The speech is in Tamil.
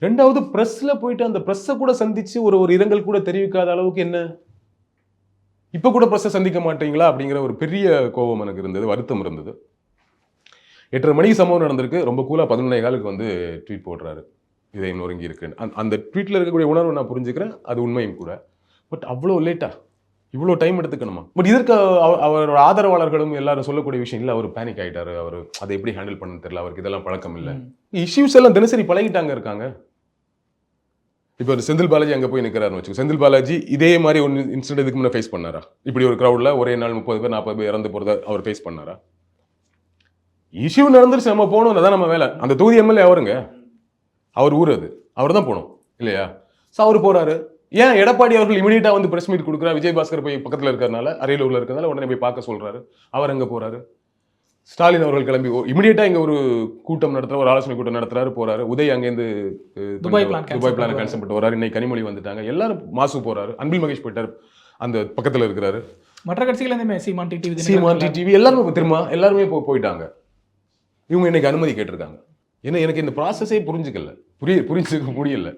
2வது பிரஸ்ல போயிட்டு அந்த பிரஸ்ஸை கூட சந்திச்சு ஒரு இரங்கல் கூட தெரிவிக்காத அளவுக்கு என்ன இப்ப கூட பிரஸ்ஸை சந்திக்க மாட்டீங்களா அப்படிங்கிற ஒரு பெரிய கோபம் எனக்கு இருந்தது, வருத்தம் இருந்தது. 8:30 மணிக்கு சம்பவம் நடந்திருக்கு. ரொம்ப கூலா 11:15 வந்து ட்வீட் போடுறாரு. இதை நொறுங்கி இருக்கு. அந்த ட்வீட்ல இருக்கக்கூடிய உணர்வு நான் புரிஞ்சுக்கிறேன். அது உண்மையும் கூட. பட் அவ்வளோ லேட்டா? இவ்வளோ டைம் எடுத்துக்கணுமா? பட் இதற்கு அவரோட ஆதரவாளர்களும் எல்லாரும் சொல்லக்கூடிய விஷயம் இல்ல, அவர் பேனிக் ஆயிட்டாரு. அவர் அதை எப்படி ஹேண்டில் பண்ண தெரியல. அவருக்கு இதெல்லாம் பழக்கம் இல்ல. இஷ்யூஸ் எல்லாம் தினசரி பழகிட்டாங்க இருக்காங்க. இப்போ செந்தில் பாலாஜி அங்க போய் நிற்கிறாருன்னு வச்சுக்கோ. செந்தில் பாலாஜி இதே மாதிரி ஒரு இன்சிடென்ட் இதுக்கு முன்ன ஃபேஸ் பண்ணாரா? இப்படி ஒரு கிரௌட்ல ஒரே நாள் 30 பேர் 40 பேர் இறந்து போறத அவர் ஃபேஸ் பண்ணாரா? இஷ்யூ நடந்துருச்சு, நம்ம போகணும், அதான் நம்ம வேலை. அந்த தொகுதி எம்எல்ஏ அவருங்க, அவர் ஊர் அது, அவர் தான் போகணும் இல்லையா? ஸோ அவர் போறாரு. ஏன் எடப்பாடி அவர்கள் இமீடியட்டா வந்து பிரஸ் மீட் கொடுக்குறாரு? விஜயபாஸ்கர் போய் பக்கத்தில் இருக்கிறதுனால, அரியலூர்ல இருக்கிறதுனால உடனே போய் பார்க்க சொல்றாரு. அவர் அங்கே போறாரு. ஸ்டாலின் அவர்கள் கிளம்பி இமீடியட்டா இங்க ஒரு கூட்டம் நடத்துறாரு, ஒரு ஆலோசனை கூட்டம் நடத்துறாரு, போறாரு. உதய் அங்கேருந்து துபாய் பிளான் கேன்சல் பண்ணிட்டு வராரு. இன்னைக்கு கனிமொழி வந்துட்டாங்க. எல்லாரும் மாசு போறாரு. அன்பில் மகேஷ் போயிட்டாரு, அந்த பக்கத்தில் இருக்கிறாரு. மற்ற கட்சிகள் சீமான் டிடிவி எல்லாருமே திரும்ப எல்லாருமே போயிட்டாங்க. இவங்க இன்னைக்கு அனுமதி கேட்டிருக்காங்க. ஏன்னா எனக்கு இந்த ப்ராசஸே புரிஞ்சுக்க முடியல.